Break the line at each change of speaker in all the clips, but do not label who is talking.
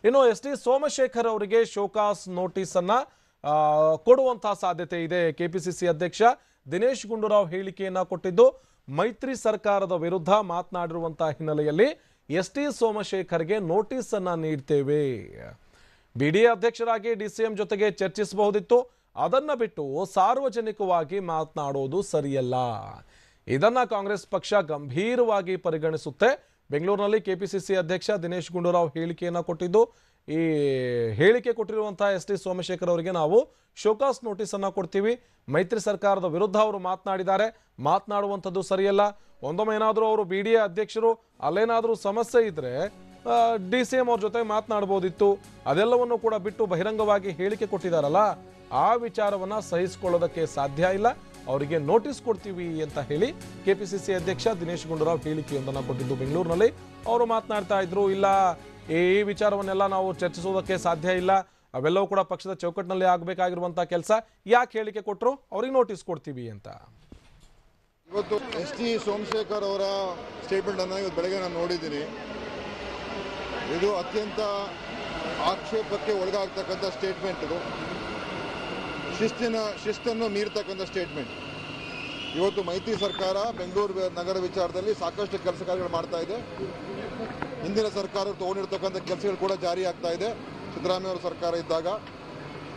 ಇನ್ನು S T Somashekar ಅವರಿಗೆ show cause notice ಅನ್ನ ಕೊಡುವಂತಹ ಸಾಧ್ಯತೆ ಇದೆ. ಕೆಪಿಸಿಸಿ ಅಧ್ಯಕ್ಷ ದಿನೇಶ್ ಗುಂಡೂರಾವ್ ಹೇಳಿಕೆಯನ್ನ ಕೊಟ್ಟಿದ್ದು ಮೈತ್ರಿ ಸರ್ಕಾರದ ವಿರುದ್ಧ ಮಾತನಾಡಿರುವಂತಹ ಹಿನ್ನೆಲೆಯಲ್ಲಿ ಎಸ್ ಟಿ ಸೋಮಶೇಖರ್ಗೆ ನೋಟಿಸ್ ಅನ್ನ ನೀಡ್ತೇವೆ. ಬಿಡಿಎ ಅಧ್ಯಕ್ಷರಾಗಿ ಡಿಸಿಎಂ ಜೊತೆಗೆ ಚರ್ಚಿಸಬಹುದಿತ್ತು, ಅದನ್ನ ಬಿಟ್ಟು ಸಾರ್ವಜನಿಕವಾಗಿ ಮಾತನಾಡೋದು ಸರಿಯಲ್ಲ. ಇದನ್ನ ಕಾಂಗ್ರೆಸ್ ಪಕ್ಷ ಗಂಭೀರವಾಗಿ ಪರಿಗಣಿಸುತ್ತೆ. ಬೆಂಗಳೂರಿನಲ್ಲಿ ಕೆಪಿಸಿಸಿ ಅಧ್ಯಕ್ಷ ದಿನೇಶ್ ಗುಂಡೂರಾವ್ ಹೇಳಿಕೆಯನ್ನ ಕೊಟ್ಟಿದ್ದು, ಈ ಹೇಳಿಕೆ ಕೊಟ್ಟಿರುವಂತಹ ಎಸ್ ಟಿ ಸೋಮಶೇಖರ್ ಅವರಿಗೆ ನಾವು ಶೋಕಾಸ್ ನೋಟಿಸ್ ಅನ್ನ ಕೊಡ್ತೀವಿ. ಮೈತ್ರಿ ಸರ್ಕಾರದ ವಿರುದ್ಧ ಅವರು ಮಾತನಾಡಿದ್ದಾರೆ, ಮಾತನಾಡುವಂಥದ್ದು ಸರಿಯಲ್ಲ. ಒಂದೊಮ್ಮೆ ಏನಾದರೂ ಅವರು ಬಿಡಿಎ ಅಧ್ಯಕ್ಷರು ಅಲ್ಲೇನಾದರೂ ಸಮಸ್ಯೆ ಇದ್ರೆ ಡಿಸಿಎಂ ಅವ್ರ ಜೊತೆ ಮಾತನಾಡಬಹುದಿತ್ತು. ಅದೆಲ್ಲವನ್ನು ಕೂಡ ಬಿಟ್ಟು ಬಹಿರಂಗವಾಗಿ ಹೇಳಿಕೆ ಕೊಟ್ಟಿದ್ದಾರಲ್ಲ, ಆ ವಿಚಾರವನ್ನ ಸಹಿಸಿಕೊಳ್ಳೋದಕ್ಕೆ ಸಾಧ್ಯ ಇಲ್ಲ. ಅವರಿಗೆ ನೋಟಿಸ್ ಕೊಡ್ತೀವಿ ಅಂತ ಹೇಳಿ ಕೆಪಿಸಿಸಿ ಅಧ್ಯಕ್ಷ ದಿನೇಶ್ ಗುಂಡೂರಾವ್ ಹೇಳಿಕೆಯೊಂದನ್ನು ಕೊಟ್ಟಿದ್ದು ಬೆಂಗಳೂರಿನಲ್ಲಿ ಅವರು ಮಾತನಾಡ್ತಾ ಇದ್ರು. ಇಲ್ಲ, ಈ ವಿಚಾರವನ್ನೆಲ್ಲ ನಾವು ಚರ್ಚಿಸೋದಕ್ಕೆ ಸಾಧ್ಯ ಇಲ್ಲ, ಅವೆಲ್ಲವೂ ಕೂಡ ಪಕ್ಷದ ಚೌಕಟ್ಟಿನಲ್ಲಿ ಆಗಬೇಕಾಗಿರುವಂತಹ ಕೆಲಸ. ಯಾಕೆ ಹೇಳಿಕೆ ಕೊಟ್ಟರು, ಅವ್ರಿಗೆ ನೋಟಿಸ್ ಕೊಡ್ತೀವಿ ಅಂತ.
ಇವತ್ತು ಎಸ್ ಟಿ ಸೋಮಶೇಖರ್ ಅವರ ಸ್ಟೇಟ್ಮೆಂಟ್ ಅನ್ನು ಇವತ್ತು ಬೆಳಗ್ಗೆ ನಾನು ನೋಡಿದ್ದೀನಿ. ಇದು ಅತ್ಯಂತ ಆಕ್ಷೇಪಕ್ಕೆ ಒಳಗಾಗ್ತಕ್ಕಂಥ ಸ್ಟೇಟ್ಮೆಂಟ್. ಇದು ಶಿಸ್ತನ್ನು ಮೀರ್ತಕ್ಕಂಥ ಸ್ಟೇಟ್ಮೆಂಟ್. ಇವತ್ತು ಮೈತ್ರಿ ಸರ್ಕಾರ ಬೆಂಗಳೂರು ನಗರ ವಿಚಾರದಲ್ಲಿ ಸಾಕಷ್ಟು ಕೆಲಸ ಕಾರ್ಯಗಳು ಮಾಡ್ತಾ ಇದೆ. ಹಿಂದಿನ ಸರ್ಕಾರ ತಗೊಂಡಿರ್ತಕ್ಕಂಥ ಕೆಲಸಗಳು ಕೂಡ ಜಾರಿ ಆಗ್ತಾ ಇದೆ ಸಿದ್ದರಾಮಯ್ಯ ಅವರ ಸರ್ಕಾರ ಇದ್ದಾಗ.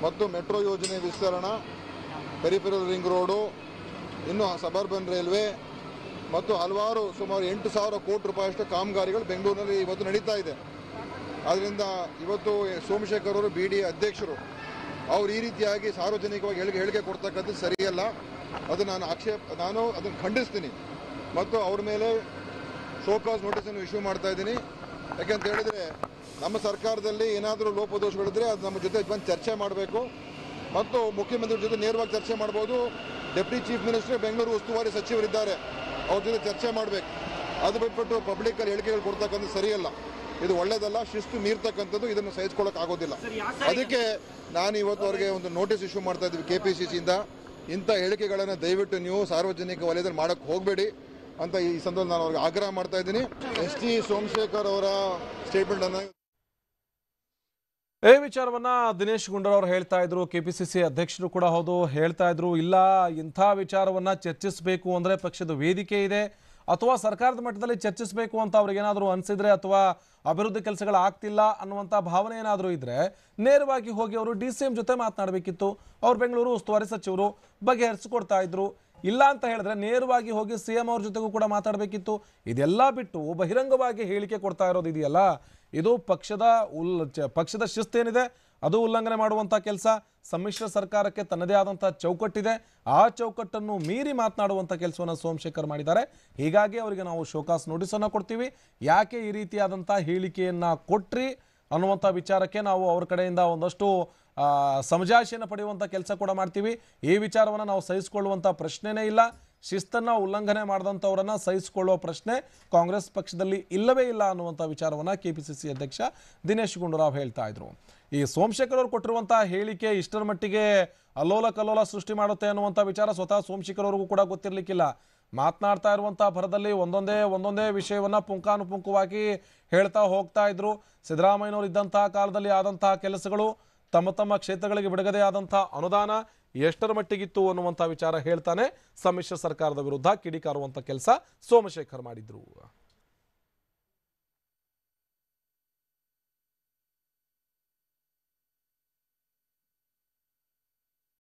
ಮತ್ತು ಮೆಟ್ರೋ ಯೋಜನೆ ವಿಸ್ತರಣೆ, ಪೆರಿಫೆರಲ್ ರಿಂಗ್ ರೋಡು, ಇನ್ನು ಸಬರ್ಬನ್ ರೈಲ್ವೆ ಮತ್ತು ಹಲವಾರು ಸುಮಾರು 8,000 ಕೋಟಿ ರೂಪಾಯಿಯಷ್ಟು ಕಾಮಗಾರಿಗಳು ಬೆಂಗಳೂರಿನಲ್ಲಿ ಇವತ್ತು ನಡೀತಾ ಇದೆ. ಆದ್ದರಿಂದ ಇವತ್ತು ಸೋಮಶೇಖರ್ ಅವರು ಬಿಡಿಎ ಅಧ್ಯಕ್ಷರು ಅವ್ರು ಈ ರೀತಿಯಾಗಿ ಸಾರ್ವಜನಿಕವಾಗಿ ಹೇಳಿಕೆ ಕೊಡ್ತಕ್ಕಂಥದ್ದು ಸರಿಯಲ್ಲ. ಅದು ನಾನು ಅದನ್ನು ಖಂಡಿಸ್ತೀನಿ ಮತ್ತು ಅವ್ರ ಮೇಲೆ ಶೋಕಾಸ್ ನೋಟಿಸನ್ನು ಇಶ್ಯೂ ಮಾಡ್ತಾ ಇದ್ದೀನಿ. ಯಾಕೆಂತ ಹೇಳಿದರೆ ನಮ್ಮ ಸರ್ಕಾರದಲ್ಲಿ ಏನಾದರೂ ಲೋಪದೋಷಗಳಿದ್ರೆ ಅದು ನಮ್ಮ ಜೊತೆ ಬಂದು ಚರ್ಚೆ ಮಾಡಬೇಕು ಮತ್ತು ಮುಖ್ಯಮಂತ್ರಿ ಜೊತೆ ನೇರವಾಗಿ ಚರ್ಚೆ ಮಾಡ್ಬೋದು. ಡೆಪ್ಟಿ ಚೀಫ್ ಮಿನಿಸ್ಟರ್ ಬೆಂಗಳೂರು ಉಸ್ತುವಾರಿ ಸಚಿವರಿದ್ದಾರೆ, ಅವ್ರ ಜೊತೆ ಚರ್ಚೆ ಮಾಡಬೇಕು. ಅದು ಬಿಟ್ಬಿಟ್ಟು ಪಬ್ಲಿಕ್ಕಲ್ಲಿ ಹೇಳಿಕೆಗಳು ಕೊಡ್ತಕ್ಕಂಥದ್ದು ಸರಿಯಲ್ಲ, ಇದು ಒಳ್ಳೆಯದಲ್ಲ, ಶಿಸ್ತು ಮೀರ್ತಕ್ಕಂಥದ್ದು, ಇದನ್ನು ಸಹಿಸ್ಕೊಳ್ಳೋಕೆ ಆಗೋದಿಲ್ಲ. ಅದಕ್ಕೆ ನಾನು ಇವತ್ತು ಅವರಿಗೆ ಒಂದು ನೋಟಿಸ್ ಇಶ್ಯೂ ಮಾಡ್ತಾ ಇದ್ದೀವಿ ಕೆಪಿಸಿಸಿಯಿಂದ. ಇಂಥ ಹೇಳಿಕೆಗಳನ್ನು ದಯವಿಟ್ಟು ನೀವು ಸಾರ್ವಜನಿಕ ವಲಯದಲ್ಲಿ ಮಾಡೋಕ್ಕೆ ಹೋಗಬೇಡಿ ಅಂತ ಈ ಸಂದರ್ಭದಲ್ಲಿ ನಾನು ಅವ್ರಿಗೆ ಆಗ್ರಹ ಮಾಡ್ತಾ ಇದ್ದೀನಿ. ಎಸ್ ಟಿ ಸೋಮಶೇಖರ್ ಅವರ ಸ್ಟೇಟ್ಮೆಂಟ್ ಅನ್ನು
ಈ ವಿಚಾರವನ್ನ ದಿನೇಶ್ ಗುಂಡೂರಾವ್ ಹೇಳ್ತಾ ಇದ್ರು. ಕೆಪಿಸಿಸಿ ಅಧ್ಯಕ್ಷರು ಕೂಡ ಹೌದು, ಹೇಳ್ತಾ ಇದ್ರು, ಇಲ್ಲ ಇಂಥ ವಿಚಾರವನ್ನ ಚರ್ಚಿಸಬೇಕು ಅಂದ್ರೆ ಪಕ್ಷದ ವೇದಿಕೆ ಇದೆ, ಅಥವಾ ಸರ್ಕಾರದ ಮಟ್ಟದಲ್ಲಿ ಚರ್ಚಿಸಬೇಕು ಅಂತ ಅವ್ರಿಗೆ ಏನಾದರೂ ಅನಿಸಿದ್ರೆ, ಅಥವಾ ಅಭಿವೃದ್ಧಿ ಕೆಲಸಗಳು ಆಗ್ತಿಲ್ಲ ಅನ್ನುವಂಥ ಭಾವನೆ ಏನಾದರೂ ಇದ್ರೆ ನೇರವಾಗಿ ಹೋಗಿ ಅವರು ಡಿಸಿಎಂ ಜೊತೆ ಮಾತನಾಡಬೇಕಿತ್ತು. ಅವ್ರು ಬೆಂಗಳೂರು ಉಸ್ತುವಾರಿ ಸಚಿವರು ಬಗೆಹರಿಸಿಕೊಡ್ತಾ ಇದ್ರು. ಇಲ್ಲ ಅಂತ ಹೇಳಿದ್ರೆ ನೇರವಾಗಿ ಹೋಗಿ ಸಿಎಂ ಅವ್ರ ಜೊತೆಗೂ ಕೂಡ ಮಾತಾಡಬೇಕಿತ್ತು. ಇದೆಲ್ಲ ಬಿಟ್ಟು ಬಹಿರಂಗವಾಗಿ ಹೇಳಿಕೆ ಕೊಡ್ತಾ ಇರೋದು ಇದೆಯಲ್ಲ, ಇದು ಪಕ್ಷದ ಶಿಸ್ತೇನಿದೆ ಅದು ಉಲ್ಲಂಘನೆ ಮಾಡುವಂಥ ಕೆಲಸ. ಸಮ್ಮಿಶ್ರ ಸರ್ಕಾರಕ್ಕೆ ತನ್ನದೇ ಆದಂಥ ಚೌಕಟ್ಟಿದೆ, ಆ ಚೌಕಟ್ಟನ್ನು ಮೀರಿ ಮಾತನಾಡುವಂಥ ಕೆಲಸವನ್ನು ಸೋಮಶೇಖರ್ ಮಾಡಿದ್ದಾರೆ. ಹೀಗಾಗಿ ಅವರಿಗೆ ನಾವು ಶೋಕಾಸ್ ನೋಟಿಸನ್ನು ಕೊಡ್ತೀವಿ. ಯಾಕೆ ಈ ರೀತಿಯಾದಂಥ ಹೇಳಿಕೆಯನ್ನು ಕೊಟ್ರಿ ಅನ್ನುವಂಥ ವಿಚಾರಕ್ಕೆ ನಾವು ಅವ್ರ ಕಡೆಯಿಂದ ಒಂದಷ್ಟು ಸಮಜಾಯಿಷಿಯನ್ನು ಪಡೆಯುವಂಥ ಕೆಲಸ ಕೂಡ ಮಾಡ್ತೀವಿ. ಈ ವಿಚಾರವನ್ನು ನಾವು ಸಹಿಸಿಕೊಳ್ಳುವಂಥ ಪ್ರಶ್ನೆನೇ ಇಲ್ಲ. ಶಿಸ್ತನ್ನು ಉಲ್ಲಂಘನೆ ಮಾಡಿದಂಥವರನ್ನು ಸಹಿಸಿಕೊಳ್ಳುವ ಪ್ರಶ್ನೆ ಕಾಂಗ್ರೆಸ್ ಪಕ್ಷದಲ್ಲಿ ಇಲ್ಲವೇ ಇಲ್ಲ ಅನ್ನುವಂಥ ವಿಚಾರವನ್ನು ಕೆಪಿಸಿಸಿ ಅಧ್ಯಕ್ಷ ದಿನೇಶ್ ಗುಂಡೂರಾವ್ ಹೇಳ್ತಾ ಇದ್ರು. ಈ ಸೋಮಶೇಖರ್ ಅವರು ಕೊಟ್ಟಿರುವಂತಹ ಹೇಳಿಕೆ ಇಷ್ಟರ ಮಟ್ಟಿಗೆ ಅಲ್ಲೋಲ ಕಲ್ಲೋಲ ಸೃಷ್ಟಿ ಮಾಡುತ್ತೆ ಅನ್ನುವಂಥ ವಿಚಾರ ಸ್ವತಃ ಸೋಮಶೇಖರ್ ಅವ್ರಿಗೂ ಕೂಡ ಗೊತ್ತಿರಲಿಕ್ಕಿಲ್ಲ. ಮಾತನಾಡ್ತಾ ಇರುವಂತಹ ಭರದಲ್ಲಿ ಒಂದೊಂದೇ ವಿಷಯವನ್ನ ಪುಂಖಾನುಪುಂಖವಾಗಿ ಹೇಳ್ತಾ ಹೋಗ್ತಾ ಇದ್ರು. ಸಿದ್ದರಾಮಯ್ಯನವರು ಇದ್ದಂತಹ ಕಾಲದಲ್ಲಿ ಆದಂತಹ ಕೆಲಸಗಳು, ತಮ್ಮ ಕ್ಷೇತ್ರಗಳಿಗೆ ಬಿಡುಗಡೆ ಆದಂತಹ ಅನುದಾನ ಎಷ್ಟರ ಮಟ್ಟಿಗಿತ್ತು ಅನ್ನುವಂಥ ವಿಚಾರ ಹೇಳ್ತಾನೆ ಸಮ್ಮಿಶ್ರ ಸರ್ಕಾರದ ವಿರುದ್ಧ ಕಿಡಿಕಾರುವಂಥ ಕೆಲಸ ಸೋಮಶೇಖರ್ ಮಾಡಿದ್ರು.